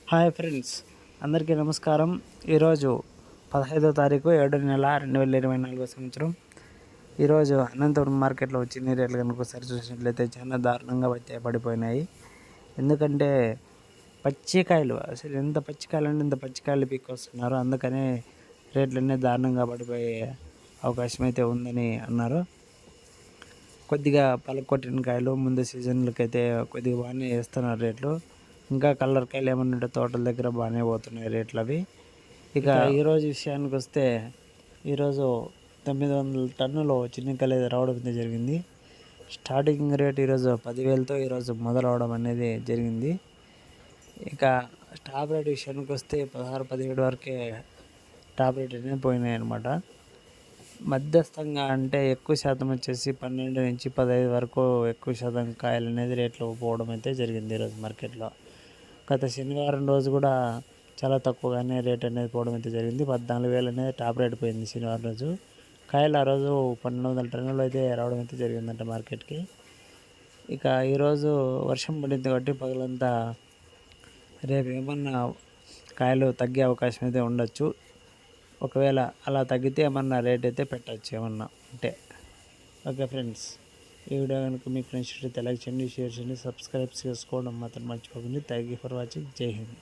Hi friends, అందరికీ నమస్కారం. ఈరోజు 15వ తారీఖు 7వ నెల 2024 సంవత్సరం. ఈరోజు అనంతపురం మార్కెట్లో వచ్చిన రేట్లు కనుక ఒకసారి చూసినట్లయితే చాలా దారుణంగా అయితే పడిపోయినాయి. ఎందుకంటే పచ్చికాయలు అసలు ఎంత పచ్చికాయలు అంటే ఇంత పచ్చికాయలు పీక్కొస్తున్నారు. అందుకనే రేట్లన్నీ దారుణంగా పడిపోయే అవకాశం అయితే ఉందని అన్నారు. కొద్దిగా పలకొట్టిన కాయలు ముందు సీజన్లకైతే కొద్దిగా బాగానే వేస్తున్నారు రేట్లు. ఇంకా కలర్ కాయలు ఏమన్నా ఉంటే తోటల దగ్గర బాగానే పోతున్నాయి రేట్లు అవి. ఇక ఈరోజు విషయానికి వస్తే ఈరోజు 900 టన్నులు చిన్నకాయలు రావడం అయితే జరిగింది. స్టార్టింగ్ రేట్ ఈరోజు 10,000తో ఈరోజు మొదలవడం అనేది జరిగింది. ఇక టాప్ రేట్ విషయానికి వస్తే 16-17 వరకే టాప్ రేట్ అనేది పోయినాయి అన్నమాట. మధ్యస్థంగా అంటే ఎక్కువ శాతం వచ్చేసి 12-15 వరకు ఎక్కువ శాతం కాయలు అనేది రేట్లు పోవడం అయితే జరిగింది ఈరోజు మార్కెట్లో. గత శనివారం రోజు కూడా చాలా తక్కువగానే రేట్ అనేది పోవడం అయితే జరిగింది. 14,000 అనేది టాప్ రేట్ పోయింది శనివారం రోజు. కాయలు ఆ రోజు 1,200 టన్నులు అయితే రావడం అయితే జరిగిందంట మార్కెట్కి. ఇక ఈరోజు వర్షం పడింది కాబట్టి పగలంతా రేపు ఏమన్నా కాయలు తగ్గే అవకాశం అయితే ఉండొచ్చు. ఒకవేళ అలా తగ్గితే ఏమన్నా రేట్ అయితే పెట్టచ్చు ఏమన్నా అంటే. ఓకే ఫ్రెండ్స్, ఈ వీడియో కనుక మీ ఫ్రెండ్స్ లైక్ చేయండి, షేర్ చేయండి, సబ్స్క్రైబ్ చేసుకోవడం మాత్రం మర్చిపోకండి. Thank you for watching. జై హింద్.